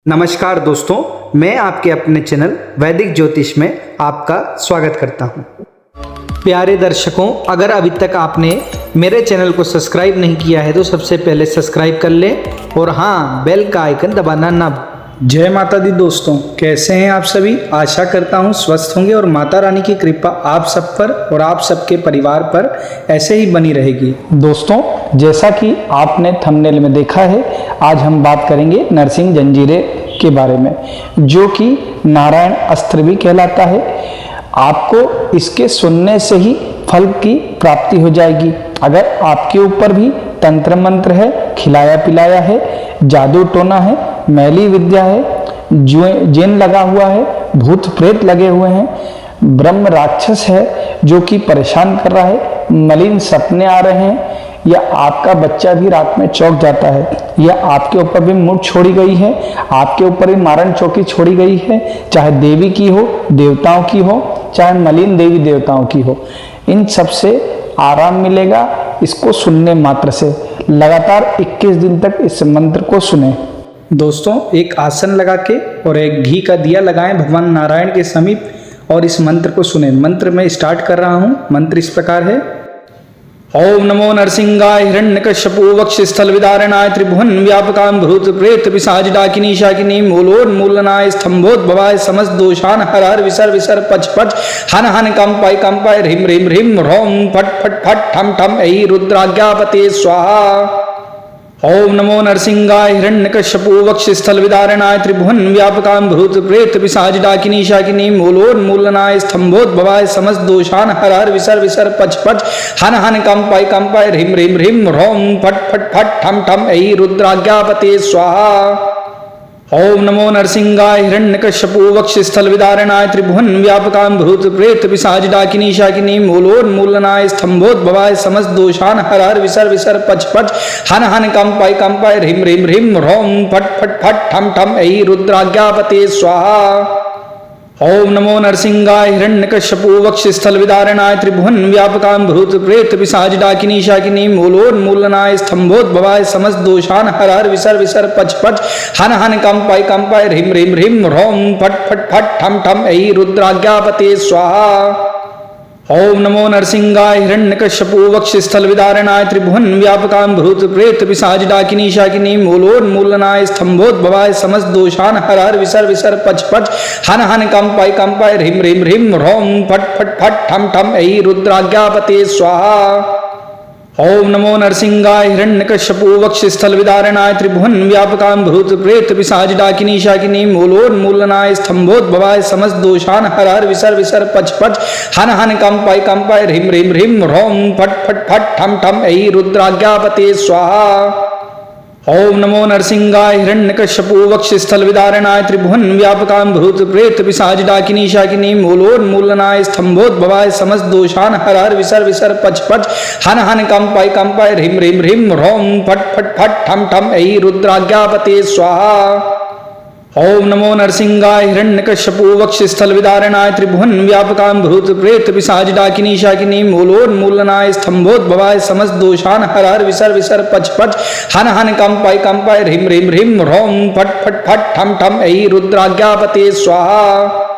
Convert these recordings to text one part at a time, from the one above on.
नमस्कार दोस्तों, मैं आपके अपने चैनल वैदिक ज्योतिष में आपका स्वागत करता हूं। प्यारे दर्शकों, अगर अभी तक आपने मेरे चैनल को सब्सक्राइब नहीं किया है तो सबसे पहले सब्सक्राइब कर लें और हाँ, बेल का आइकन दबाना ना भूलें। जय माता दी दोस्तों, कैसे हैं आप सभी? आशा करता हूं स्वस्थ होंगे और माता रानी की कृपा आप सब पर और आप सबके परिवार पर ऐसे ही बनी रहेगी। दोस्तों, जैसा कि आपने थंबनेल में देखा है, आज हम बात करेंगे नरसिंह जंजीरे के बारे में, जो कि नारायण अस्त्र भी कहलाता है। आपको इसके सुनने से ही फल की प्राप्ति हो जाएगी। अगर आपके ऊपर भी तंत्र मंत्र है, खिलाया पिलाया है, जादू टोना है, मैली विद्या है, जिन लगा हुआ है, भूत प्रेत लगे हुए हैं, ब्रह्म राक्षस है जो कि परेशान कर रहा है, मलिन सपने आ रहे हैं, या आपका बच्चा भी रात में चौंक जाता है, या आपके ऊपर भी मुठ छोड़ी गई है, आपके ऊपर भी मारण चौकी छोड़ी गई है, चाहे देवी की हो, देवताओं की हो, चाहे मलिन देवी देवताओं की हो, इन सब से आराम मिलेगा इसको सुनने मात्र से। लगातार 21 दिन तक इस मंत्र को सुने। दोस्तों, एक आसन लगा के और एक घी का दिया लगाएं भगवान नारायण के समीप और इस मंत्र को सुने। मंत्र मैं स्टार्ट कर रहा हूं। मंत्र इस प्रकार है: ओम नमो नरसिंहाय हिरण्यकश्यपु वक्षस्थल विदारणाय त्रिभुवन व्यापकां भूत प्रेत पिशाच डाकिनी शाकिनी मूलोन्मूलनाय स्तंभोद्भवाय समस्त दोषान हर हर विसर विसर पच पच हन हन कंपाय ह्रीम ह्रीम ह्रीम ह्रौं फट फट फट ठम ठम ऐ रुद्राज्ञापते स्वाहा। ओम नमो नरसिंहाय हिरण्यकश्यपु वक्षस्थल विदारणाय त्रिभुवन व्यापकां भूत प्रेत पिशाच डाकिनी शाकिनी मूलोन्मूलनाय स्तंभोद्भवाय समस्त दोषान हर हर विसर विसर पच पच हन हन कंपाय ह्रीम ह्रीम ह्रीम ह्रौं फट फट फट ठम ठम ऐ रुद्राज्ञापते स्वाहा। ओम नमो नरसिंहाय हिरण्यकश्यपु वक्षस्थल विदारणाय त्रिभुवन व्यापकां भूत प्रेत पिशाच डाकिनी शाकिनी मूलोन्मूलनाय स्तंभोद्भवाय समस्त दोषान हर हर विसर विसर पच पच हन हन कंपाय ह्रीम ह्रीम ह्रीम ह्रौं फट फट फट ठम ठम ऐ रुद्राज्ञापते स्वाहा। ओम नमो नरसिंहाय हिरण्यकश्यपु वक्षस्थल विदारणाय त्रिभुवन व्यापकां भूत प्रेत पिशाच डाकिनी शाकिनी मूलोन्मूलनाय स्तंभोद्भवाय समस्त दोषान हर हर विसर विसर पच पच हन हन कंपाय ह्रीम ह्रीम ह्रीम ह्रौं फट फट फट ठम ठम ऐ रुद्राज्ञापते स्वाहा। ओम नमो नरसिंहाय हिरण्यकश्यपु वक्षस्थल विदारणाय त्रिभुवन व्यापकां भूत प्रेत पिशाच डाकिनी शाकिनी मूलोन्मूलनाय स्तंभोद्भवाय समस्त दोषान हर हर विसर विसर पच पच हन हन कंपाय ह्रीम ह्रीम ह्रीम ह्रौं फट फट फट ठम ठम ऐ रुद्राज्ञापते स्वाहा। ओम नमो नरसिंहाय हिरण्यकश्यपु वक्षस्थल विदारणाय त्रिभुवन व्यापकां भूत प्रेत पिशाच डाकिनी शाकिनी मूलोन्मूलनाय स्तंभोद्भवाय समस्त दोषान हर हर विसर विसर पच पच हन हन कंपाय ह्रीम ह्रीम ह्रीम ह्रौं फट फट फट ठम ठम ऐ रुद्राज्ञापते स्वाहा। ओम नमो नरसिंहाय हिरण्यकश्यपु वक्षस्थल विदारणाय त्रिभुवन व्यापकां भूत प्रेत पिशाच डाकिनी शाकिनी मूलोन्मूलनाय स्तंभोद्भवाय समस्त दोषान हर हर विसर विसर पच पच हन हन कंपाय ह्रीम ह्रीम ह्रीम ह्रौं फट फट फट ठम ठम ऐ रुद्राज्ञापते स्वाहा। ओम नमो नरसिंहाय हिरण्यकश्यपु वक्षस्थल विदारणाय त्रिभुवन व्यापकां भूत प्रेत पिशाच डाकिनी शाकिनी मूलोन्मूलनाय स्तंभोद्भवाय समस्त दोषान हर हर विसर विसर पच पच हन हन कंपाय ह्रीम ह्रीम ह्रीम ह्रौं फट फट फट ठम ठम ऐ रुद्राज्ञापते स्वाहा।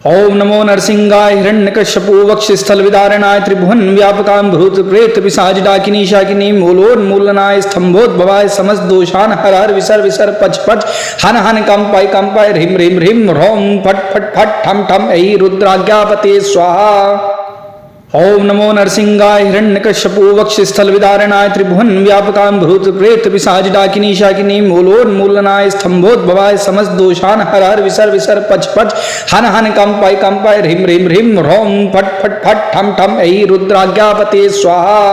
ओम नमो नरसिंहाय हिरण्यकश्यपु वक्षस्थल विदारणाय त्रिभुवन व्यापकां भूत प्रेत पिशाच डाकिनी शाकिनी मूलोन्मूलनाय स्तंभोद्भवाय समस्त दोषान हर हर विसर विसर पच पच हन हन कंपाय ह्रीम ह्रीम ह्रीम ह्रौं फट फट फट ठम ठम ऐ रुद्राज्ञापते स्वाहा। ओम नमो नरसिंहाय हिरण्यकश्यपु वक्षस्थल विदारणाय त्रिभुवन व्यापकां भूत प्रेत पिशाच डाकिनी शाकिनी मूलोन्मूलनाय स्तंभोद्भवाय समस्त दोषान हर हर विसर विसर पच पच हन हन कंपाय ह्रीम ह्रीम ह्रीम ह्रौं फट फट फट ठम ठम ऐ रुद्राज्ञापते स्वाहा।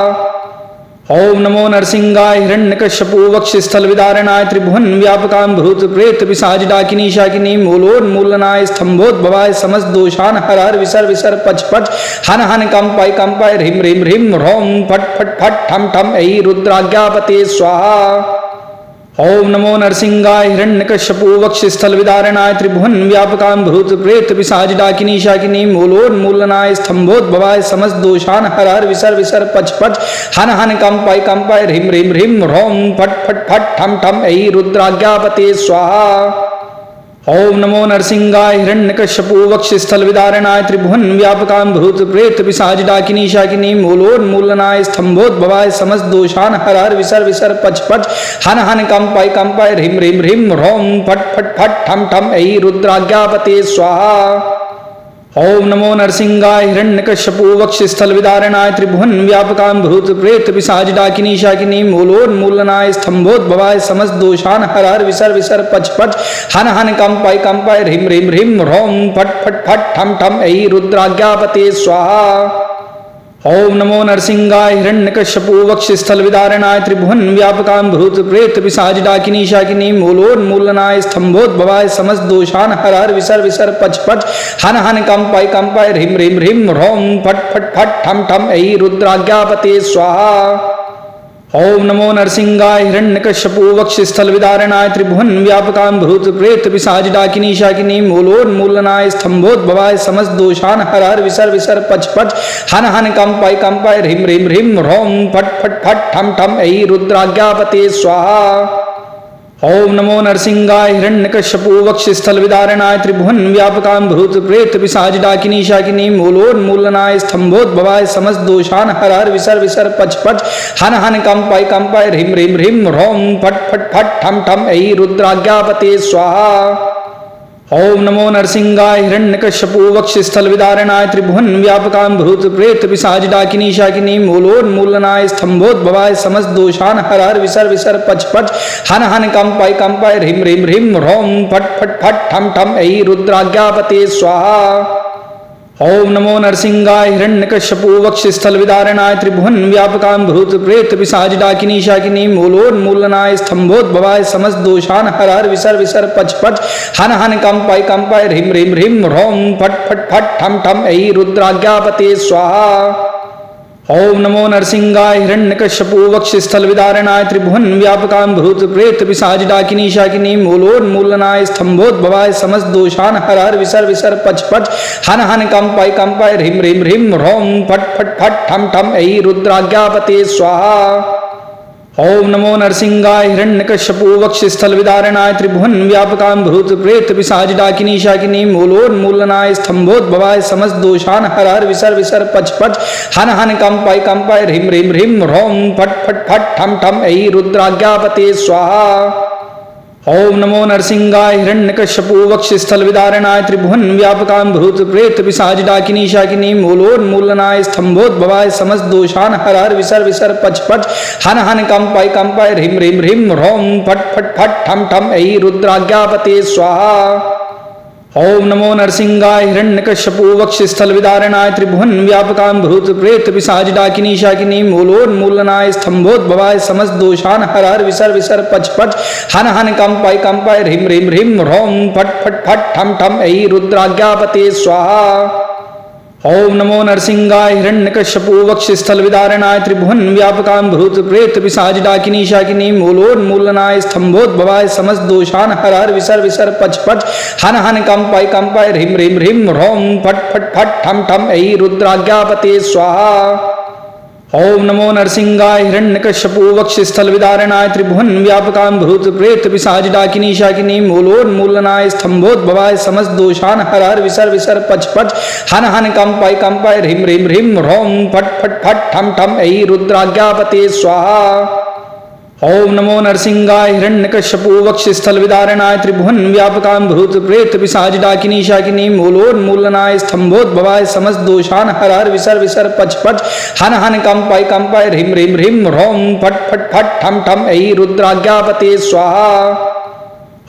ओम नमो नरसिंहाय हिरण्यकश्यपु वक्षस्थल विदारणाय त्रिभुवन व्यापकां भूत प्रेत पिशाच डाकिनी शाकिनी मूलोन्मूलनाय स्तंभोद्भवाय समस्त दोषान हर हर विसर विसर पच पच हन हन कंपाय ह्रीम ह्रीम ह्रीम ह्रौं फट फट फट ठम ठम ऐ रुद्राज्ञापते स्वाहा। ओम नमो नरसिंहाय हिरण्यकश्यपु वक्षस्थल विदारणाय त्रिभुवन व्यापकां भूत प्रेत पिशाच डाकिनी शाकिनी मूलोन्मूलनाय स्तंभोद्भवाय समस्त दोषान हर हर विसर विसर पच पच हन हन कंपाय ह्रीम ह्रीम ह्रीम ह्रौं फट फट फट ठम ठम ऐ रुद्राज्ञापते स्वाहा। ओम नमो नरसिंहाय हिरण्यकश्यपु वक्षस्थल विदारणाय त्रिभुवन व्यापकां भूत प्रेत पिशाच डाकिनी शाकिनी मूलोन्मूलनाय स्तंभोद्भवाय समस्त दोषान हर हर विसर विसर पच पच हन हन कंपाय ह्रीम ह्रीम ह्रीम ह्रौम फट फट फट ठम ठम ऐ रुद्राज्ञापते स्वाहा। ओम नमो नरसिंहाय हिरण्यकश्यपु वक्षस्थल विदारणाय त्रिभुवन व्यापकां भूत प्रेत पिशाच डाकिनी शाकिनी मूलोन्मूलनाय स्तंभोद्भवाय समस्त दोषान हर हर विसर विसर पच पच हन हन कंपाय ह्रीम ह्रीम ह्रीम ह्रौम फट फट फट ठम ठम ऐ रुद्राज्ञापते स्वाहा। ओम नमो नरसिंहाय हिरण्यकश्यपु वक्षस्थल विदारणाय त्रिभुवन व्यापकां भूत प्रेत पिशाच डाकिनी शाकिनी मूलोन्मूलनाय स्तंभोद्भवाय समस्त दोषान हर हर विसर विसर पच पच हन हन कंपाय ह्रीम ह्रीम ह्रीम ह्रौम फट फट फट ठम ठम ऐ रुद्राज्ञापते स्वाहा। ओम नमो नरसिंहाय हिरण्यकश्यपु वक्षस्थल विदारणाय त्रिभुवन व्यापकां भूत प्रेत पिशाच डाकिनी शाकिनी मूलोन्मूलनाय स्तंभोद्भवाय समस्त दोषान हर हर विसर विसर पच पच हन हन कंपाय ह्रीम ह्रीम ह्रीम ह्रौम फट फट फट ठम ठम ऐ रुद्राज्ञापते स्वाहा। ओम नमो नरसिंहाय हिरण्यकश्यपु वक्षस्थल विदारणाय त्रिभुवन व्यापकां भूत प्रेत पिशाच डाकिनी शाकिनी मूलोन्मूलनाय स्तंभोद्भवाय समस्त दोषान हर हर विसर विसर पच पच हन हन कंपाय ह्रीम ह्रीम ह्रीम ह्रौम फट फट फट ठम ठम ऐ रुद्राज्ञापते स्वाहा। ओम नमो नरसिंहाय हिरण्यकश्यपु वक्षस्थल विदारणाय त्रिभुवन व्यापकां भूत प्रेत पिशाच डाकिनी शाकिनी मूलोन्मूलनाय स्तंभोद्भवाय समस्त दोषान हर हर विसर विसर पच पच हन हन कंपाय ह्रीम ह्रीम ह्रीम ह्रौम फट फट फट ठम ठम ऐ रुद्राज्ञापते स्वाहा। ओम नमो नरसिंहाय हिरण्यकश्यपु वक्षस्थल विदारणाय त्रिभुवन व्यापकां भूत प्रेत पिशाच डाकिनी शाकिनी मूलोन्मूलनाय स्तंभोद्भवाय समस्त दोषान हर हर विसर विसर पच पच हन हन कंपाय ह्रीम ह्रीम ह्रीम ह्रौम फट फट फट ठम ठम ऐ रुद्राज्ञापते स्वाहा। ओम नमो नरसिंहाय हिरण्यकश्यपु वक्षस्थल विदारणाय त्रिभुवन व्यापकां भूत प्रेत पिशाच डाकिनी शाकिनी मूलोन्मूलनाय स्तंभोद्भवाय समस्त दोषान हर हर विसर विसर पच पच हन हन कंपाय ह्रीम ह्रीम ह्रीम ह्रौम फट फट फट ठम ठम ऐ रुद्राज्ञापते स्वाहा। ओम नमो नरसिंहाय हिरण्यकश्यपु वक्षस्थल विदारणाय त्रिभुवन व्यापकां भूत प्रेत पिशाच डाकिनी शाकिनी मूलोन्मूलनाय स्तंभोद्भवाय समस्त दोषान हर हर विसर विसर पच पच हन हन कंपाय ह्रीम ह्रीम ह्रीम ह्रौम फट फट फट ठम ठम ऐ रुद्राज्ञापते स्वाहा। ओम नमो नरसिंहाय हिरण्यकश्यपु वक्षस्थल विदारणाय त्रिभुवन व्यापकां भूत प्रेत पिशाच डाकिनी शाकिनी मूलोन्मूलनाय स्तंभोद्भवाय समस्त दोषान हर हर विसर विसर पच पच हन हन कंपाय ह्रीम ह्रीम ह्रीम ह्रौम फट फट फट ठम ठम ऐ रुद्राज्ञापते स्वाहा। ओम नमो नरसिंहाय हिरण्यकश्यपु वक्षस्थल विदारणाय त्रिभुवन व्यापकां भूत प्रेत पिशाच डाकिनी शाकिनी मूलोन्मूलनाय स्तंभोद्भवाय समस्त दोषान हर हर विसर विसर पच पच हन हन कंपाय ह्रीम ह्रीम ह्रीम ह्रौम फट फट फट ठम ठम ऐ रुद्राज्ञापते स्वाहा। ओम नमो नरसिंहाय हिरण्यकश्यपु वक्षस्थल विदारणाय त्रिभुवन व्यापकां भूत प्रेत पिशाच डाकिनी शाकिनी मूलोन्मूलनाय स्तंभोद्भवाय समस्त दोषान हर हर विसर विसर पच पच हन हन कंपाय ह्रीम ह्रीम ह्रीम ह्रौम फट फट फट ठम ठम ऐ रुद्राज्ञापते स्वाहा। ओम नमो नरसिंहाय हिरण्यकश्यपु वक्षस्थल विदारणाय त्रिभुवन व्यापकां भूत प्रेत पिशाच डाकिनी शाकिनी मूलोन्मूलनाय स्तंभोद्भवाय समस्त दोषान हर हर विसर विसर पच पच हन हन कंपाय ह्रीम ह्रीम ह्रीम ह्रौम फट फट फट ठम ठम ऐ रुद्राज्ञापते स्वाहा। ओम नमो नरसिंहाय हिरण्यकश्यपु वक्षस्थल विदारणाय त्रिभुवन व्यापकां भूत प्रेत पिशाच डाकिनी शाकिनी मूलोन्मूलनाय स्तंभोद्भवाय समस्त दोषान हर हर विसर विसर पच पच हन हन कंपाय ह्रीम ह्रीम ह्रीम ह्रौम फट फट फट ठम ठम ऐ रुद्राज्ञापते स्वाहा।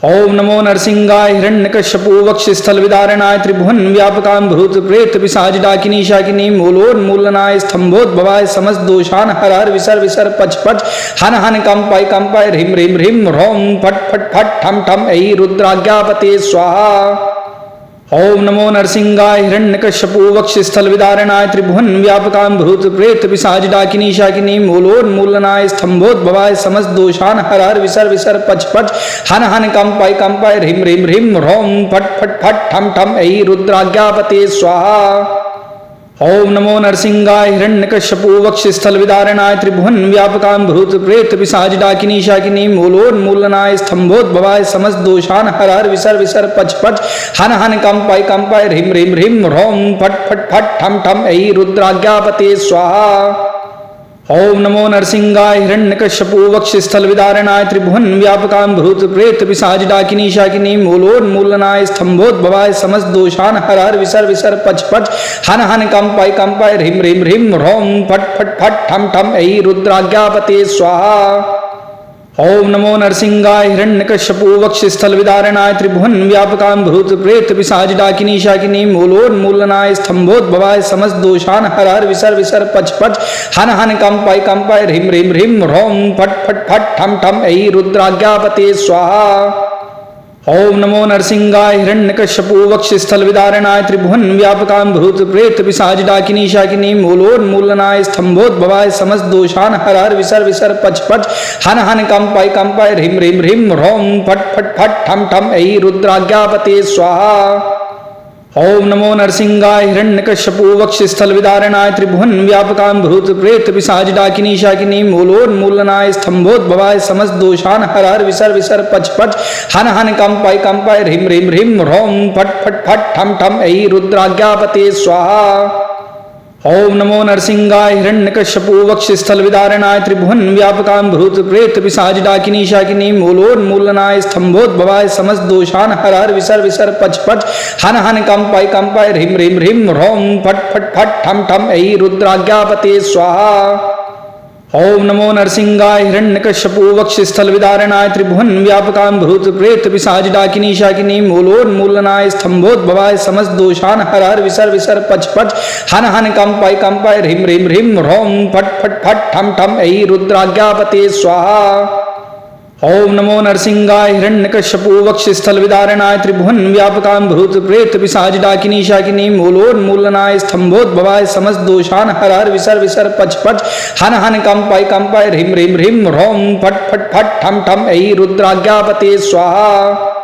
ओम नमो नरसिंहाय हिरण्यकश्यपु वक्षस्थल विदारणाय त्रिभुवन व्यापकां भूत प्रेत पिशाच डाकिनी शाकिनी मूलोन्मूलनाय स्तंभोद्भवाय समस्त दोषान हर हर विसर विसर पच पच हन हन कंपाय ह्रीम ह्रीम ह्रीम ह्रौम फट फट फट ठम ठम ऐ रुद्राज्ञापते स्वाहा। ओम नमो नरसिंहाय हिरण्यकश्यपु वक्षस्थल विदारणाय त्रिभुवन व्यापकां भूत प्रेत पिशाच डाकिनी शाकिनी मूलोन्मूलनाय स्तंभोद्भवाय समस्त दोषान हर हर विसर विसर पच पच हन हन कंपाय ह्रीम ह्रीम ह्रीम ह्रौम फट फट फट ठम ठम ऐ रुद्राज्ञापते स्वाहा। ओम नमो नरसिंहाय हिरण्यकश्यपु वक्षस्थल विदारणाय त्रिभुवन व्यापकां भूत प्रेत पिशाच डाकिनी शाकिनी मूलोन्मूलनाय स्तंभोद्भवाय समस्त दोषान हर हर विसर विसर पच पच हन हन कंपाय ह्रीम ह्रीम ह्रीम ह्रौम फट फट फट ठम ठम ऐ रुद्राज्ञापते स्वाहा। ओम नमो नरसिंहाय हिरण्यकश्यपु वक्षस्थल विदारणाय त्रिभुवन व्यापकां भूत प्रेत पिशाच डाकिनी शाकिनी मूलोन्मूलनाय स्तंभोद्भवाय समस्त दोषान हर हर विसर विसर पच पच हन हन कंपाय ह्रीम ह्रीम ह्रीम ह्रौम फट फट फट ठम ठम ऐ रुद्राज्ञापते स्वाहा। ओम नमो नरसिंहाय हिरण्यकश्यपु वक्षस्थल विदारणाय त्रिभुवन व्यापकां भूत प्रेत पिशाच डाकिनी शाकिनी मूलोन्मूलनाय स्तंभोद्भवाय समस्त दोषान हर हर विसर विसर पच पच हन हन कंपाय ह्रीम ह्रीम ह्रीम ह्रौम फट फट फट ठम ठम ऐ रुद्राज्ञापते स्वाहा। ओम नमो नरसिंहाय हिरण्यकश्यपु वक्षस्थल विदारणाय त्रिभुवन व्यापकां भूत प्रेत पिशाच डाकिनी शाकिनी मूलोन्मूलनाय स्तंभोद्भवाय समस्त दोषान हर हर विसर विसर पच पच हन हन कंपाय ह्रीम ह्रीम ह्रीम ह्रौम फट फट फट ठम ठम ऐ रुद्राज्ञापते स्वाहा। ओम नमो नरसिंहाय हिरण्यकश्यपु वक्षस्थल विदारणाय त्रिभुवन व्यापकां भूत प्रेत पिशाच डाकिनी शाकिनी मूलोन्मूलनाय स्तंभोद्भवाय समस्त दोषान हर हर विसर विसर पच पच हन हन कंपाय ह्रीम ह्रीम ह्रीम ह्रौम फट फट फट ठम ठम ऐ रुद्राज्ञापते स्वाहा। ओम नमो नरसिंहाय हिरण्यकश्यपु वक्षस्थल विदारणाय त्रिभुवन व्यापकां भूत प्रेत पिशाच डाकिनी शाकिनी मूलोन्मूलनाय स्तंभोद्भवाय समस्त दोषान हर हर विसर विसर पच पच हन हन कंपाय ह्रीम ह्रीम ह्रीम ह्रौम फट फट फट ठम ठम ऐ रुद्राज्ञापते स्वाहा। ओम नमो नरसिंहाय हिरण्यकश्यपु वक्षस्थल विदारणाय त्रिभुवन व्यापकां भूत प्रेत पिशाच डाकिनी शाकिनी मूलोन्मूलनाय स्तंभोद्भवाय समस्त दोषान हर हर विसर विसर पच पच हन हन कंपाय ह्रीम ह्रीम ह्रीम ह्रौम फट फट फट ठम ठम ऐ रुद्राज्ञापते स्वाहा। ओम नमो नरसिंहाय हिरण्यकश्यपु वक्षस्थल विदारणाय त्रिभुवन व्यापकां भूत प्रेत पिशाच डाकिनी शाकिनी मूलोन्मूलनाय स्तंभोद्भवाय समस्त दोषान हर हर विसर विसर पच पच हन हन कंपाय ह्रीम ह्रीम ह्रीम ह्रौम फट फट फट ठम ठम ऐ रुद्राज्ञापते स्वाहा।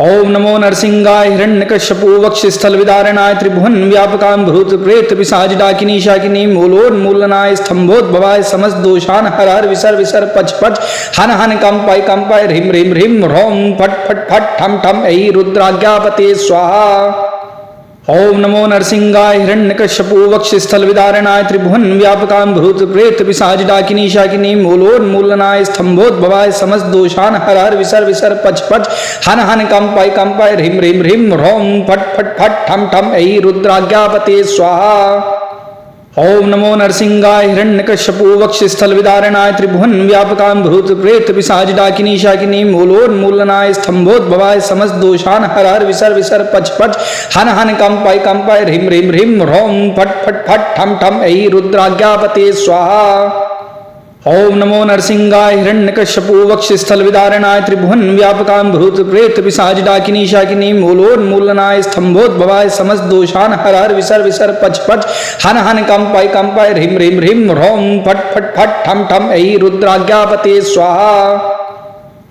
ओम नमो नरसिंहाय हिरण्यकश्यपु वक्षस्थल विदारणाय त्रिभुवन व्यापकां भूत प्रेत पिशाच डाकिनी शाकिनी मूलोन्मूलनाय स्तंभोद्भवाय समस्त दोषान हर हर विसर विसर पच पच हन हन कंपाय ह्रीम ह्रीम ह्रीम ह्रौम फट फट फट ठम ठम ऐ रुद्राज्ञापते स्वाहा। ओम नमो नरसिंहाय हिरण्यकश्यपु वक्षस्थल विदारणाय त्रिभुवन व्यापकां भूत प्रेत पिशाच डाकिनी शाकिनी मूलोन्मूलनाय स्तंभोद्भवाय समस्त दोषान हर हर विसर विसर पच पच हन हन कंपाय ह्रीम ह्रीम ह्रीम ह्रौम फट फट फट ठम ठम ऐ रुद्राज्ञापते स्वाहा। ओम नमो नरसिंहाय हिरण्यकश्यपु वक्षस्थल विदारणाय त्रिभुवन व्यापकां भूत प्रेत पिशाच डाकिनी शाकिनी मूलोन्मूलनाय स्तंभोद्भवाय समस्त दोषान हर हर विसर विसर पच पच हन हन कंपाय ह्रीम ह्रीम ह्रीम ह्रौम फट फट फट ठम ठम ऐ रुद्राज्ञापते स्वाहा। ओम नमो नरसिंहाय हिरण्यकश्यपु वक्षस्थल विदारणाय त्रिभुवन व्यापकां भूत प्रेत पिशाच डाकिनी शाकिनी मूलोन्मूलनाय स्तंभोद्भवाय समस्त दोषान हर हर विसर विसर पच पच हन हन कंपाय ह्रीम ह्रीम ह्रीम ह्रौम फट फट फट ठम ठम ऐ रुद्राज्ञापते स्वाहा।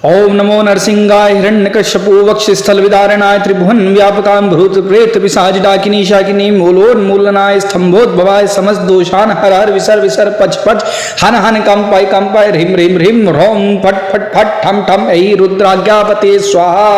ओम नमो नरसिंहाय हिरण्यकश्यपु वक्षस्थल विदारणाय त्रिभुवन व्यापकां भूत प्रेत पिशाच डाकिनी शाकिनी मूलोन्मूलनाय स्तंभोद्भवाय समस्त दोषान हर हर विसर विसर पच पच हन हन कंपाय ह्रीम ह्रीम ह्रीम ह्रौम फट फट फट ठम ठम ऐ रुद्राज्ञापते स्वाहा।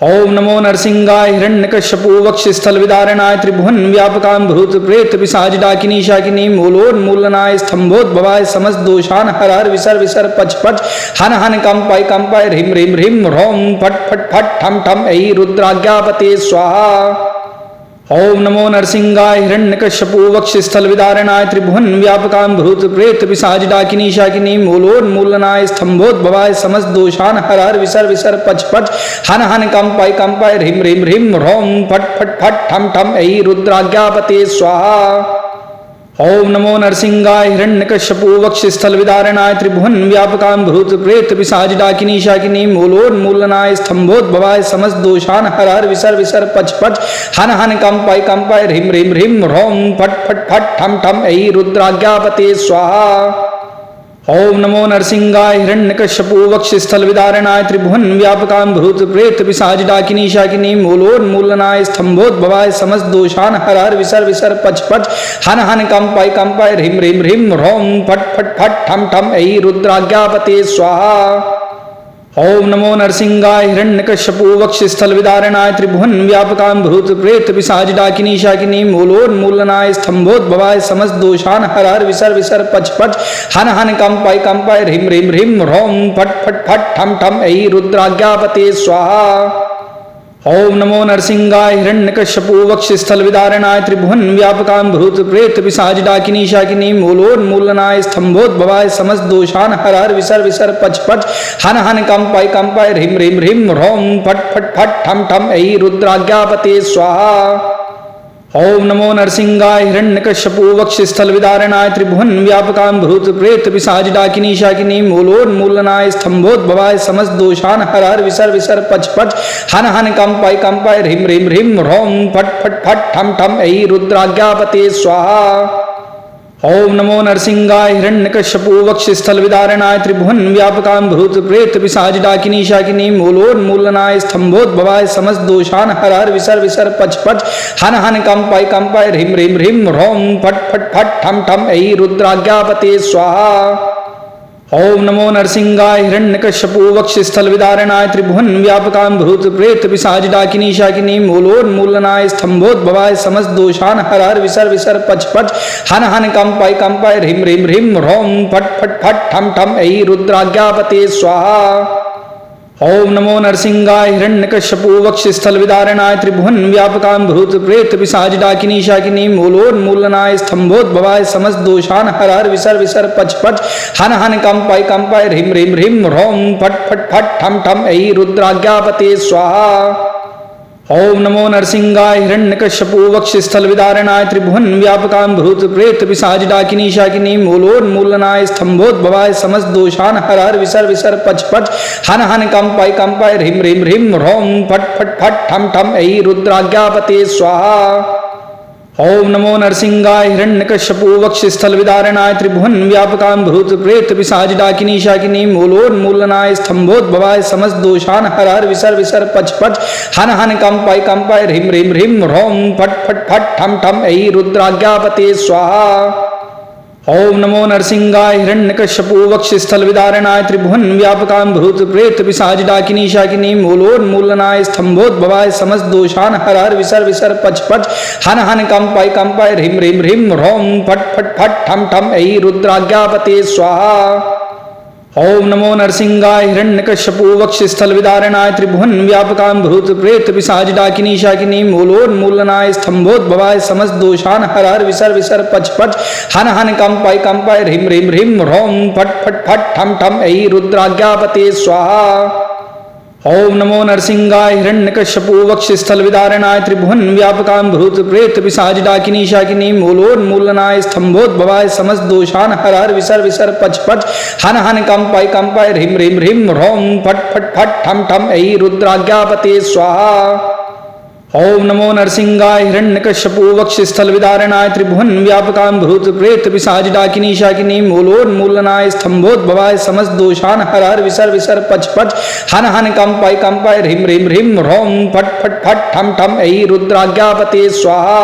ओम नमो नरसिंहाय हिरण्यकश्यपु वक्षस्थल विदारणाय त्रिभुवन व्यापकां भूत प्रेत पिशाच डाकिनी शाकिनी मूलोन्मूलनाय स्तंभोद्भवाय समस्त दोषान हर हर विसर विसर पच पच हन हन कंपाय ह्रीम ह्रीम ह्रीम ह्रौम फट फट फट ठम ठम ऐ रुद्राज्ञापते स्वाहा। ओम नमो नरसिंहाय हिरण्यकश्यपु वक्षस्थल विदारणाय त्रिभुवन व्यापकां भूत प्रेत पिशाच डाकिनी शाकिनी मूलोन्मूलनाय स्तंभोद्भवाय समस्त दोषान हर हर विसर विसर पच पच हन हन कंपाय ह्रीम ह्रीम ह्रीम ह्रौम फट फट फट ठम ठम ऐ रुद्राज्ञापते स्वाहा। ओम नमो नरसिंहाय हिरण्यकश्यपु वक्षस्थल विदारणाय त्रिभुवन व्यापकां भूत प्रेत पिशाच डाकिनी शाकिनी मूलोन्मूलनाय स्तंभोद्भवाय समस्त दोषान हर हर विसर विसर पच पच हन हन कंपाय ह्रीम ह्रीम ह्रीम ह्रौम फट फट फट ठम ठम ऐ रुद्राज्ञापते स्वाहा। ओम नमो नरसिंहाय हिरण्यकश्यपु वक्षस्थल विदारणाय त्रिभुवन व्यापकां भूत प्रेत पिशाच डाकिनी शाकिनी मूलोन्मूलनाय स्तंभोद्भवाय समस्त दोषान हर हर विसर विसर पच पच हन हन कंपाय ह्रीम ह्रीम ह्रीम ह्रौं फट फट फट ठम ठम ऐ रुद्राज्ञापते स्वाहा। ओम नमो नरसिंहाय हिरण्यकश्यपु वक्षस्थल विदारणाय त्रिभुवन व्यापकां भूत प्रेत पिशाच डाकिनी शाकिनी मूलोन्मूलनाय स्तंभोद्भवाय समस्त दोषान हर हर विसर विसर पच पच हन हन कंपाय ह्रीम ह्रीम ह्रीम ह्रौं फट फट फट ठम ठम ऐ रुद्राज्ञापते स्वाहा। ओम नमो नरसिंहाय हिरण्यकश्यपु वक्षस्थल विदारणाय त्रिभुवन व्यापकां भूत प्रेत पिशाच डाकिनी शाकिनी मूलोन्मूलनाय स्तंभोद्भवाय समस्त दोषान हर हर विसर विसर पच पच हन हन कंपाय ह्रीम ह्रीम ह्रीम ह्रौं फट फट फट ठम ठम ऐ रुद्राज्ञापते स्वाहा। ओम नमो नरसिंहाय हिरण्यकश्यपु वक्षस्थल विदारणाय त्रिभुवन व्यापकां भूत प्रेत पिशाच डाकिनी शाकिनी मूलोन्मूलनाय स्तंभोद्भवाय समस्त दोषान हर हर विसर विसर पच पच हन हन कंपाय ह्रीम ह्रीम ह्रीम ह्रौं फट फट फट ठम ठम ऐ रुद्राज्ञापते स्वाहा। ओम नमो नरसिंहाय हिरण्यकश्यपु वक्षस्थल विदारणाय त्रिभुवन व्यापकां भूत प्रेत पिशाच डाकिनी शाकिनी मूलोन्मूलनाय स्तंभोद्भवाय समस्त दोषान हर हर विसर विसर पच पच हन हन कंपाय ह्रीम ह्रीम ह्रीम ह्रौं फट फट फट ठम ठम ऐ रुद्राज्ञापते स्वाहा। ओम नमो नरसिंहाय हिरण्यकश्यपु वक्षस्थल विदारणाय त्रिभुवन व्यापकां भूत प्रेत पिशाच डाकिनी शाकिनी मूलोन्मूलनाय स्तंभोद्भवाय समस्त दोषान हर हर विसर विसर पच पच हन हन कंपाय ह्रीम ह्रीम ह्रीम ह्रौं फट फट फट ठम ठम ऐ रुद्राज्ञापते स्वाहा। ओम नमो नरसिंहाय हिरण्यकश्यपु वक्षस्थल विदारणाय त्रिभुवन व्यापकां भूत प्रेत पिशाच डाकिनी शाकिनी मूलोन्मूलनाय स्तंभोद्भवाय समस्त दोषान हर हर विसर विसर पच पच हन हन कंपाय ह्रीम ह्रीम ह्रीम ह्रौं फट फट फट ठम ठम ऐ रुद्राज्ञापते स्वाहा। ओम नमो नरसिंहाय हिरण्यकश्यपु वक्षस्थल विदारणाय त्रिभुवन व्यापकां भूत प्रेत पिशाच डाकिनी शाकिनी मूलोन्मूलनाय स्तंभोद्भवाय समस्त दोषान हर हर विसर विसर पच पच हन हन कंपाय ह्रीम ह्रीम ह्रीम ह्रौं फट फट फट ठम ठम ऐ रुद्राज्ञापते स्वाहा। ओम नमो नरसिंहाय हिरण्यकश्यपु वक्षस्थल विदारणाय त्रिभुवन व्यापकां भूत प्रेत पिशाच डाकिनी शाकिनी मूलोन्मूलनाय स्तंभोद्भवाय समस्त दोषान हर हर विसर विसर पच पच हन हन कंपाय ह्रीम ह्रीम ह्रीम ह्रौं फट फट फट ठम ठम ऐ रुद्राज्ञापते स्वाहा। ओम नमो नरसिंहाय हिरण्यकश्यपु वक्षस्थल विदारणाय त्रिभुवन व्यापकां भूत प्रेत पिशाच डाकिनी शाकिनी मूलोन्मूलनाय स्तंभोद्भवाय समस्त दोषान हर हर विसर विसर पच पच हन हन कंपाय ह्रीम ह्रीम ह्रीम ह्रौं फट फट फट ठम ठम ऐ रुद्राज्ञापते स्वाहा। ओम नमो नरसिंहाय हिरण्यकश्यपु वक्षस्थल विदारणाय त्रिभुवन व्यापकां भूत प्रेत पिशाच डाकिनी शाकिनी मूलोन्मूलनाय स्तंभोद्भवाय समस्त दोषान हर हर विसर विसर पच पच हन हन कंपाय ह्रीम ह्रीम ह्रीम ह्रौं फट फट फट ठम ठम ऐ रुद्राज्ञापते स्वाहा। ओम नमो नरसिंहाय हिरण्यकश्यपु वक्षस्थल विदारणाय त्रिभुवन व्यापकां भूत प्रेत पिशाच डाकिनी शाकिनी मूलोन्मूलनाय स्तंभोद्भवाय समस्त दोषान हर हर विसर विसर पच पच हन हन कंपाय ह्रीम ह्रीम ह्रीम ह्रौं फट फट फट ठम ठम ऐ रुद्राज्ञापते स्वाहा। ओम नमो नरसिंहाय हिरण्यकश्यपु वक्षस्थल विदारणाय त्रिभुवन व्यापकां भूत प्रेत पिशाच डाकिनी शाकिनी मूलोन्मूलनाय स्तंभोद्भवाय समस्त दोषान हर हर विसर विसर पच पच हन हन कंपाय ह्रीम ह्रीम ह्रीम ह्रौं फट फट फट ठम ठम ऐ रुद्राज्ञापते स्वाहा।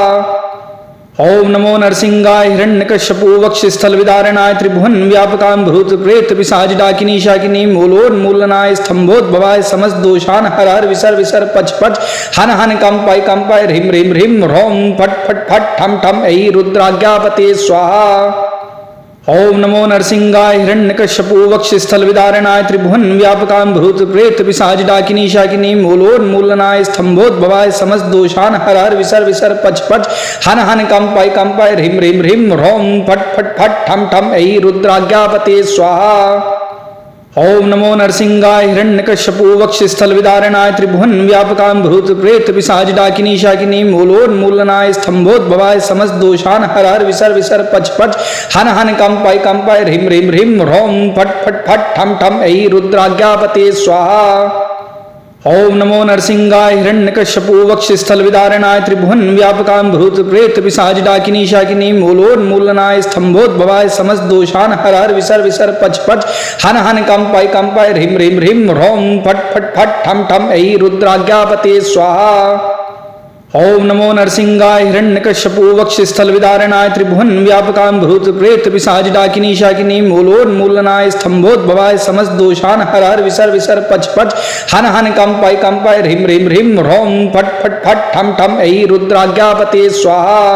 ओम नमो नरसिंहाय हिरण्यकश्यपु वक्षस्थल विदारणाय त्रिभुवन व्यापकां भूत प्रेत पिशाच डाकिनी शाकिनी मूलोन्मूलनाय स्तंभोद्भवाय समस्त दोषान हर हर विसर विसर पच पच हन हन कंपाय ह्रीम ह्रीम ह्रीम ह्रौं फट फट फट ठम ठम ऐ रुद्राज्ञापते स्वाहा। ओम नमो नरसिंहाय हिरण्यकश्यपु वक्षस्थल विदारणाय त्रिभुवन व्यापकां भूत प्रेत पिशाच डाकिनी शाकिनी मूलोन्मूलनाय स्तंभोद्भवाय समस्त दोषान हर हर विसर विसर पच पच हन हन कंपाय ह्रीम ह्रीम ह्रीम ह्रौं फट फट फट ठम ठम ऐ रुद्राज्ञापते स्वाहा। ओम नमो नरसिंहाय हिरण्यकश्यपु वक्षस्थल विदारणाय त्रिभुवन व्यापकां भूत प्रेत पिशाच डाकिनी शाकिनी मूलोन्मूलनाय स्तंभोद्भवाय समस्त दोषान हर हर विसर विसर पच पच हन हन कंपाय ह्रीम ह्रीम ह्रीम ह्रौं फट फट फट ठम ठम ऐ रुद्राज्ञापते स्वाहा। ओम नमो नरसिंहाय हिरण्यकश्यपु वक्षस्थल विदारणाय त्रिभुवन व्यापकां भूत प्रेत पिशाच डाकिनी शाकिनी मूलोन्मूलनाय स्तंभोद्भवाय समस्त दोषान हर हर विसर विसर पच पच हन हन कंपाय ह्रीम ह्रीम ह्रीम ह्रौं फट फट फट ठम ठम ऐ रुद्राज्ञापते स्वाहा। ओम नमो नरसिंहाय हिरण्यकश्यपु वक्षस्थल विदारणाय त्रिभुवन व्यापकां भूत प्रेत पिशाच डाकिनी शाकिनी मूलोन्मूलनाय स्तंभोद्भवाय समस्त दोषान हर हर विसर विसर पच पच हन हन कंपाय ह्रीम ह्रीम ह्रीम ह्रौं फट फट फट ठम ठम ऐ रुद्राज्ञापते स्वाहा।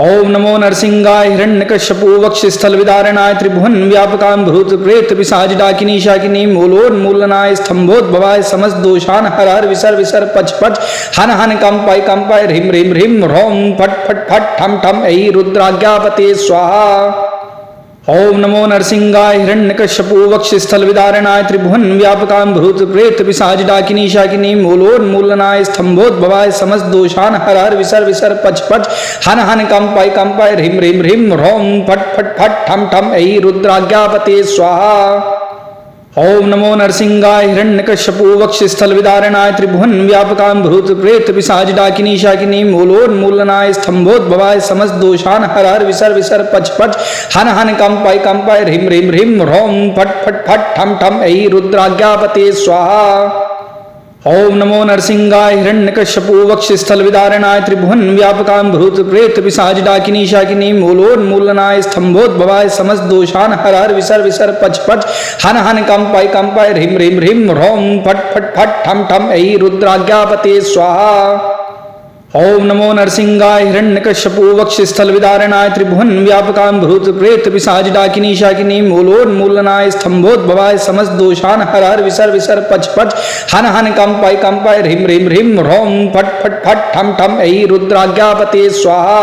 ओम नमो नरसिंहाय हिरण्यकश्यपु वक्षस्थल विदारणाय त्रिभुवन व्यापकां भूत प्रेत पिशाच डाकिनी शाकिनी मूलोन्मूलनाय स्तंभोद्भवाय समस्त दोषान हर हर विसर विसर पच पच हन हन कंपाय ह्रीम ह्रीम ह्रीम ह्रौं फट फट फट ठम ठम ऐ रुद्राज्ञापते स्वाहा। ओम नमो नरसिंहाय हिरण्यकश्यपु वक्षस्थल विदारणाय त्रिभुवन व्यापकां भूत प्रेत पिशाच डाकिनी शाकिनी मूलोन्मूलनाय स्तंभोद्भवाय समस्त दोषान हर हर विसर विसर पच पच हन हन कंपाय ह्रीम ह्रीम ह्रीम ह्रौं फट फट फट ठम ठम ऐ रुद्राज्ञापते स्वाहा। ओम नमो नरसिंहाय हिरण्यकश्यपु वक्षस्थल विदारणाय त्रिभुवन व्यापकां भूत प्रेत पिशाच डाकिनी शाकिनी मूलोन्मूलनाय स्तंभोद्भवाय समस्त दोषान हर हर विसर विसर पच पच हन हन कंपाय ह्रीम ह्रीम ह्रीम ह्रौं फट फट फट ठम ठम ऐ रुद्राज्ञापते स्वाहा। ओम नमो नरसिंहाय हिरण्यकश्यपु वक्षस्थल विदारणाय त्रिभुवन व्यापकां भूत प्रेत पिशाच डाकिनी शाकिनी मूलोन्मूलनाय स्तंभोद्भवाय समस्त दोषान हर हर विसर विसर पच पच हन हन कंपाय ह्रीम ह्रीम ह्रीम ह्रौं फट फट फट ठम ठम ऐ रुद्राज्ञापते स्वाहा। ओम नमो नरसिंहाय हिरण्यकश्यपु वक्षस्थल विदारणाय त्रिभुवन व्यापकां भूत प्रेत पिशाच डाकिनी शाकिनी मूलोन्मूलनाय स्तंभोद्भवाय समस्त दोषान हर हर विसर विसर पच पच हन हन कंपाय ह्रीम ह्रीम ह्रीम ह्रौं फट फट फट ठम ठम ऐ रुद्राज्ञापते स्वाहा।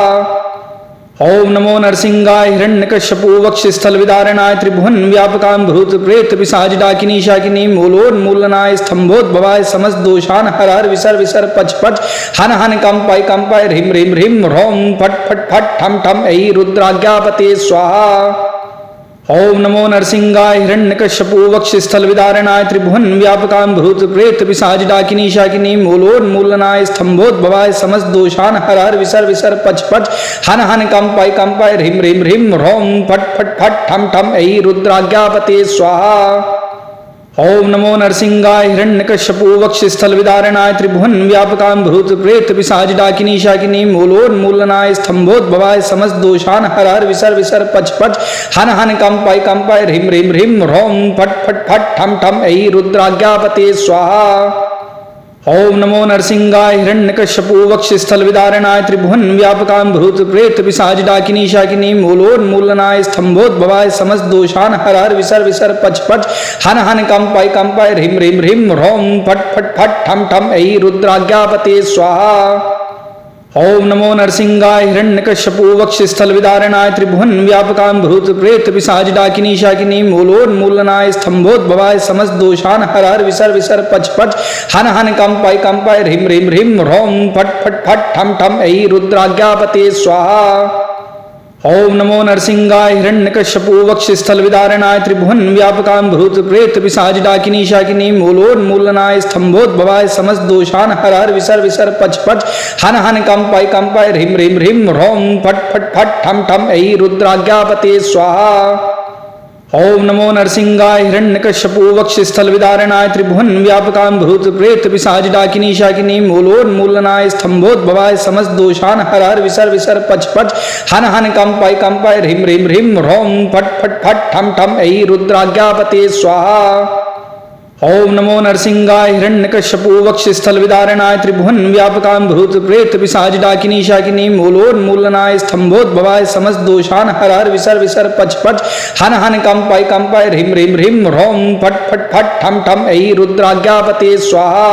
ओम नमो नरसिंहाय हिरण्यकश्यपु वक्षस्थल विदारणाय त्रिभुवन व्यापकां भूत प्रेत पिशाच डाकिनी शाकिनी मूलोन्मूलनाय स्तंभोद्भवाय समस्त दोषान हर हर विसर विसर पच पच हन हन कंपाय ह्रीम ह्रीम ह्रीम ह्रौं फट फट फट ठम ठम ऐ रुद्राज्ञापते स्वाहा। ओम नमो नरसिंहाय हिरण्यकश्यपु वक्षस्थल विदारणाय त्रिभुवन व्यापकां भूत प्रेत पिशाच डाकिनी शाकिनी मूलोन्मूलनाय स्तंभोद्भवाय समस्त दोषान हर हर विसर विसर पच पच हन हन कंपाय ह्रीम ह्रीम ह्रीम ह्रौं फट फट फट ठम ठम ऐ रुद्राज्ञापते स्वाहा। ओम नमो नरसिंहाय हिरण्यकश्यपु वक्षस्थल विदारणाय त्रिभुवन व्यापकां भूत प्रेत पिशाच डाकिनी शाकिनी मूलोन्मूलनाय स्तंभोद्भवाय समस्त दोषान हर हर विसर विसर पच पच हन हन कंपाय ह्रीम ह्रीम ह्रीम ह्रौं फट फट फट ठम ठम ऐ रुद्राज्ञापते स्वाहा। ओम नमो नरसिंहाय हिरण्यकश्यपु वक्षस्थल विदारणाय त्रिभुवन व्यापकां भूत प्रेत पिशाच डाकिनी शाकिनी मूलोन्मूलनाय स्तंभोद्भवाय समस्त दोषान हर हर विसर विसर पच पच हन हन कंपाय ह्रीम ह्रीम ह्रीम ह्रौं फट फट फट ठम ठम ऐ रुद्राज्ञापते स्वाहा। ओम नमो नरसिंहाय हिरण्यकश्यपु वक्षस्थल विदारणाय त्रिभुवन व्यापकां भूत प्रेत पिशाच डाकिनी शाकिनी मूलोन्मूलनाय स्तंभोद्भवाय समस्त दोषान हर हर विसर विसर पच पच हन हन कंपाय ह्रीम ह्रीम ह्रीम ह्रौं फट फट फट ठम ठम ऐ रुद्राज्ञापते स्वाहा। ओम नमो नरसिंहाय हिरण्यकश्यपु वक्षस्थल विदारणाय त्रिभुवन व्यापकां भूत प्रेत पिशाच डाकिनी शाकिनी मूलोन्मूलनाय स्तंभोद्भवाय समस्त दोषान हर हर विसर विसर पच पच हन हन कंपाय ह्रीम ह्रीम ह्रीम ह्रौं फट फट फट ठम ठम ऐ रुद्राज्ञापते स्वाहा। ओम नमो नरसिंहाय हिरण्यकश्यपु वक्षस्थल विदारणाय त्रिभुवन व्यापकां भूत प्रेत पिशाच डाकिनी शाकिनी मूलोन्मूलनाय स्तंभोद्भवाय समस्त दोषान हर हर विसर विसर पच पच हन हन कंपाय ह्रीम ह्रीम ह्रीम ह्रौं फट फट फट ठम ठम ऐ रुद्राज्ञापते स्वाहा। ओम नमो नरसिंहाय हिरण्यकश्यपु वक्षस्थल विदारणाय त्रिभुवन व्यापकां भूत प्रेत पिशाच डाकिनी शाकिनी मूलोन्मूलनाय स्तंभोद्भवाय समस्त दोषान हर हर विसर विसर पच पच हन हन कंपाय ह्रीम ह्रीम ह्रीम ह्रौं फट फट फट ठम ठम ऐ रुद्राज्ञापते स्वाहा।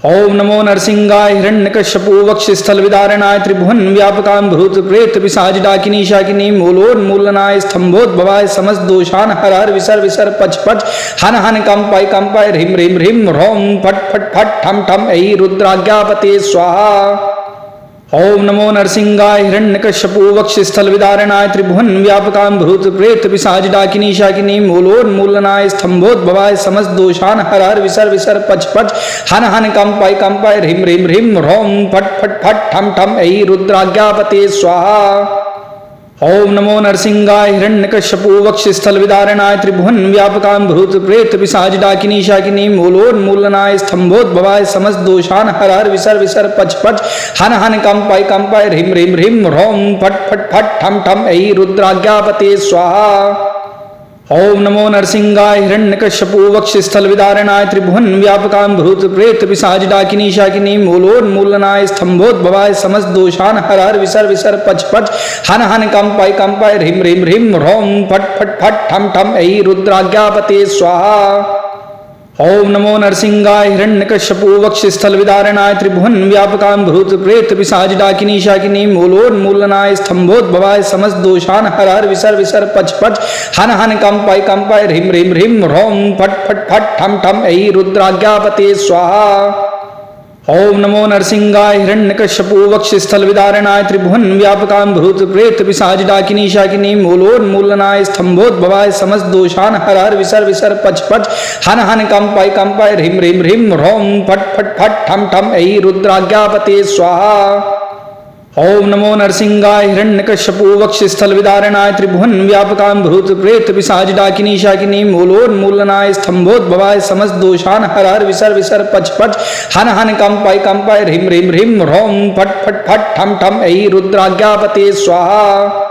ओम नमो नरसिंहाय हिरण्यकश्यपु वक्षस्थल विदारणाय त्रिभुवन व्यापकां भूत प्रेत पिशाच डाकिनी शाकिनी मूलोन्मूलनाय स्तंभोद्भवाय समस्त दोषान हर हर विसर विसर पच पच हन हन कंपाय ह्रीम ह्रीम ह्रीम ह्रौं फट फट फट ठम ठम ऐ रुद्राज्ञापते स्वाहा। ओम नमो नरसिंहाय हिरण्यकश्यपु वक्षस्थल विदारणाय त्रिभुवन व्यापकां भूत प्रेत पिशाच डाकिनी शाकिनी मूलोन्मूलनाय स्तंभोद्भवाय समस्त दोषान हर हर विसर विसर पच पच हन हन कंपाय ह्रीम ह्रीम ह्रीम ह्रौम फट फट फट ठम ठम ऐ रुद्राज्ञापते स्वाहा। ओम नमो नरसिंहाय हिरण्यकश्यपु वक्षस्थल विदारणाय त्रिभुवन व्यापकां भूत प्रेत पिशाच डाकिनी शाकिनी मूलोन्मूलनाय स्तंभोद्भवाय समस्त दोषान हर हर विसर विसर पच पच हन हन कंपाय ह्रीम ह्रीम ह्रीम ह्रौम फट फट फट ठम ठम ऐ रुद्राज्ञापते स्वाहा। ओम नमो नरसिंहाय हिरण्यकश्यपु वक्षस्थल विदारणाय त्रिभुवन व्यापकां भूत प्रेत पिशाच डाकिनी शाकिनी मूलोन्मूलनाय स्तंभोद्भवाय समस्त दोषान हर हर विसर विसर पच पच हन हन कंपाय ह्रीम ह्रीम ह्रीम ह्रौम फट फट फट ठम ठम ऐ रुद्राज्ञापते स्वाहा। ओम नमो नरसिंहाय हिरण्यकश्यपु वक्षस्थल विदारणाय त्रिभुवन व्यापकां भूत प्रेत पिशाच डाकिनी शाकिनी मूलोन्मूलनाय स्तंभोद्भवाय समस्त दोषान हर हर विसर विसर पच पच हन हन कंपाय ह्रीम ह्रीम ह्रीम ह्रौम फट फट फट ठम ठम ऐ रुद्राज्ञापते स्वाहा। ओम नमो नरसिंहाय हिरण्यकश्यपु वक्षस्थल विदारणाय त्रिभुवन व्यापकां भूत प्रेत पिशाच डाकिनी शाकिनी मूलोन्मूलनाय स्तंभोद्भवाय समस्त दोषान हर हर विसर विसर पच पच हन हन कंपाय ह्रीम ह्रीम ह्रीम ह्रौम फट फट फट ठम ठम ऐ रुद्राज्ञापते स्वाहा। ओम नमो नरसिंहाय हिरण्यकश्यपु वक्षस्थल विदारणाय त्रिभुवन व्यापकां भूत प्रेत पिशाच डाकिनी शाकिनी मूलोन्मूलनाय स्तंभोद्भवाय समस्त दोषान हर हर विसर विसर पच पच हन हन कंपाय ह्रीम ह्रीम ह्रीम ह्रौम फट फट फट ठम ठम ऐ रुद्राज्ञापते स्वाहा।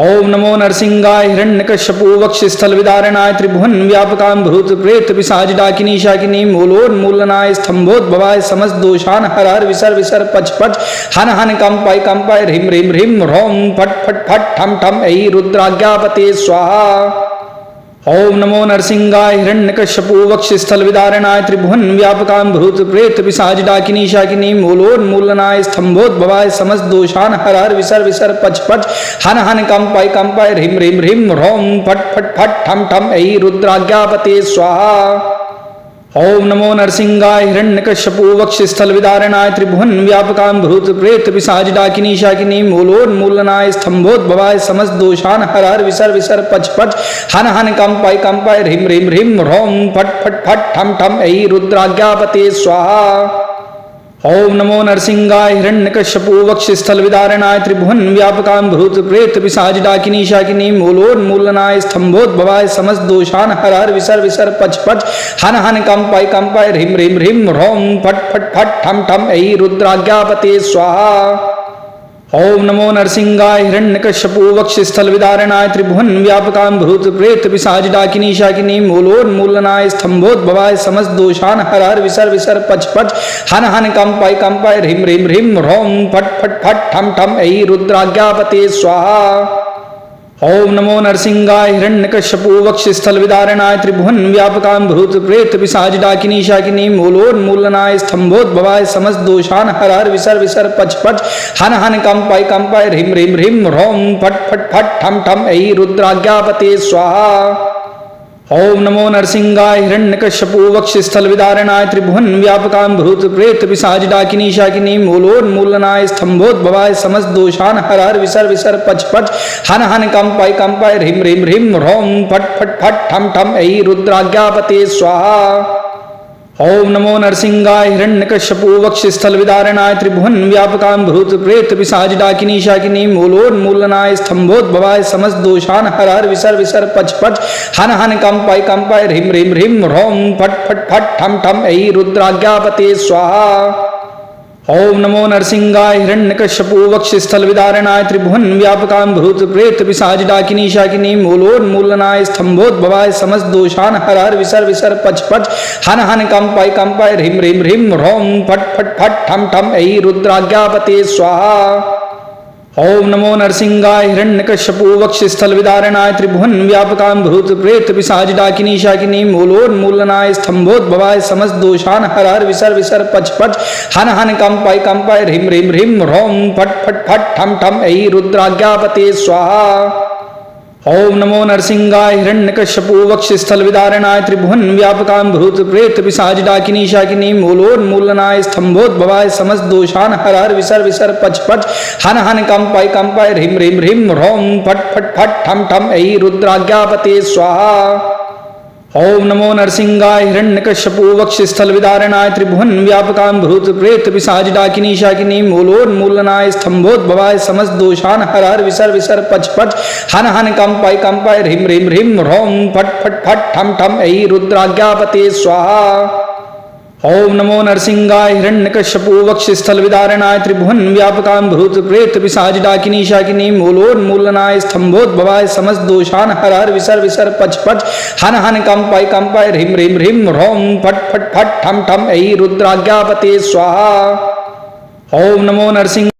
ओम नमो नरसिंहाय हिरण्यकश्यपु वक्षस्थल विदारणाय त्रिभुवन व्यापकां भूत प्रेत पिशाच डाकिनी शाकिनी मूलोन्मूलनाय स्तंभोद्भवाय समस्त दोषान हर हर विसर विसर पच पच हन हन कंपाय ह्रीम ह्रीम ह्रीम ह्रौम फट फट फट ठम ठम ऐ रुद्राज्ञापते स्वाहा। ओम नमो नरसिंहाय हिरण्यकश्यपु वक्षस्थल विदारणाय त्रिभुवन व्यापकां भूत प्रेत पिशाच डाकिनी शाकिनी मूलोन्मूलनाय स्तंभोद्भवाय समस्त दोषान हर हर विसर विसर पच पच हन हन कंपाय ह्रीम ह्रीम ह्रीम ह्रौम फट फट फट ठम ठम ऐ रुद्राज्ञापते स्वाहा। ओम नमो नरसिंहाय हिरण्यकश्यपु वक्षस्थल विदारणाय त्रिभुवन व्यापकां भूत प्रेत पिशाच डाकिनी शाकिनी मूलोन्मूलनाय स्तंभोद्भवाय समस्त दोषान हर हर विसर विसर पच पच हन हन कंपाय ह्रीम ह्रीम ह्रीम ह्रौम फट फट फट ठम ठम ऐ रुद्राज्ञापते स्वाहा। ओम नमो नरसिंहाय हिरण्यकश्यपु वक्षस्थल विदारणाय त्रिभुवन व्यापकां भूत प्रेत पिशाच डाकिनी शाकिनी मूलोन्मूलनाय स्तंभोद्भवाय समस्त दोषान हर हर विसर विसर पच पच हन हन कंपाय ह्रीम ह्रीम ह्रीम ह्रौम फट फट फट ठम ठम ऐ रुद्राज्ञापते स्वाहा। ओम नमो नरसिंहाय हिरण्यकश्यपु वक्षस्थल विदारणाय त्रिभुवन व्यापकां भूत प्रेत पिशाच डाकिनी शाकिनी मूलोन्मूलनाय स्तंभोद्भवाय समस्त दोषान हर हर विसर विसर पच पच हन हन कंपाय ह्रीम ह्रीम ह्रीम ह्रौम फट फट फट ठम ठम ऐ रुद्राज्ञापते स्वाहा। ओम नमो नरसिंहाय हिरण्यकश्यपु वक्षस्थल विदारणाय त्रिभुवन व्यापकां भूत प्रेत पिशाच डाकिनी शाकिनी मूलोन्मूलनाय स्तंभोद्भवाय समस्त दोषान हर हर विसर विसर पच पच हन हन कंपाय ह्रीम ह्रीम ह्रीम ह्रौम फट फट फट ठम ठम ऐ रुद्राज्ञापते स्वाहा। ओम नमो नरसिंहाय हिरण्यकश्यपु वक्षस्थल विदारणाय त्रिभुवन व्यापकां भूत प्रेत पिशाच डाकिनी शाकिनी मूलोन्मूलनाय स्तंभोद्भवाय समस्त दोषान हर हर विसर विसर पच पच हन हन कंपाय ह्रीम ह्रीम ह्रीम ह्रौम फट फट फट ठम ठम ऐ रुद्राज्ञापते स्वाहा। ओम नमो नरसिंहाय हिरण्यकश्यपु वक्षस्थल विदारणाय त्रिभुवन व्यापकां भूत प्रेत पिशाच डाकिनी शाकिनी मूलोन्मूलनाय स्तंभोद्भवाय समस्त दोषान हर हर विसर विसर पच पच हन हन कंपाय ह्रीम ह्रीम ह्रीम ह्रौम फट फट फट ठम ठम ऐ रुद्राज्ञापते स्वाहा। ओम नमो नरसिंहाय हिरण्यकश्यपु वक्षस्थल विदारणाय त्रिभुवन व्यापकां भूत प्रेत पिशाच डाकिनी शाकिनी मूलोन्मूलनाय स्तंभोद्भवाय समस्त दोषान हर हर विसर विसर पच पच हन हन कंपाय ह्रीम ह्रीम ह्रीम ह्रौम फट फट फट ठम ठम ऐ रुद्राज्ञापते स्वाहा। ओम नमो नरसिंहाय हिरण्यकश्यपु वक्षस्थल विदारणाय त्रिभुवन व्यापकां भूत प्रेत पिशाच डाकिनी शाकिनी मूलोन्मूलनाय स्तंभोद्भवाय समस्त दोषान हर हर विसर विसर पच पच हन हन कंपाय ह्रीम ह्रीम ह्रीम ह्रौम फट फट फट ठम ठम ऐ रुद्राज्ञापते स्वाहा। ओम नमो नरसिंहाय हिरण्यकश्यपो वक्षस्थल विदारणाय त्रिभुवन व्यापकां भूत प्रेत पिशाच डाकिनी शाकिनी मूलोन्मूलनाय स्तंभोद्भवाय समस्त दोषान हर हर विसर विसर पच पच हन हन कंपाय ह्रीम ह्रीम ह्रीम ह्रौम फट फट फट ठम ठम ऐ रुद्राज्ञापते स्वाहा। ओम नमो नरसिंहाय हिरण्यकश्यपो वक्षस्थल विदारणाय त्रिभुवन व्यापकां भूत प्रेत पिशाच डाकिनी शाकिनी मूलोन्मूलनाय स्तंभोद्भवाय समस्त दोषान हर हर विसर विसर पच पच हन हन कंपाय ह्रीम ह्रीम ह्रीम ह्रौम फट फट फट ठम ठम ऐ रुद्राज्ञापते स्वाहा। ओम नमो नरसिंहाय हिरण्यकश्यपो वक्षस्थल विदारणाय त्रिभुवन व्यापकां भूत प्रेत पिशाच डाकिनी शाकिनी मूलोन्मूलनाय स्तंभोद्भवाय समस्त दोषान हर हर विसर विसर पच पच हन हन कंपाय ह्रीम ह्रीम ह्रीम ह्रौम फट फट फट ठम ठम ऐ रुद्राज्ञापते स्वाहा। ओम नमो नरसिंह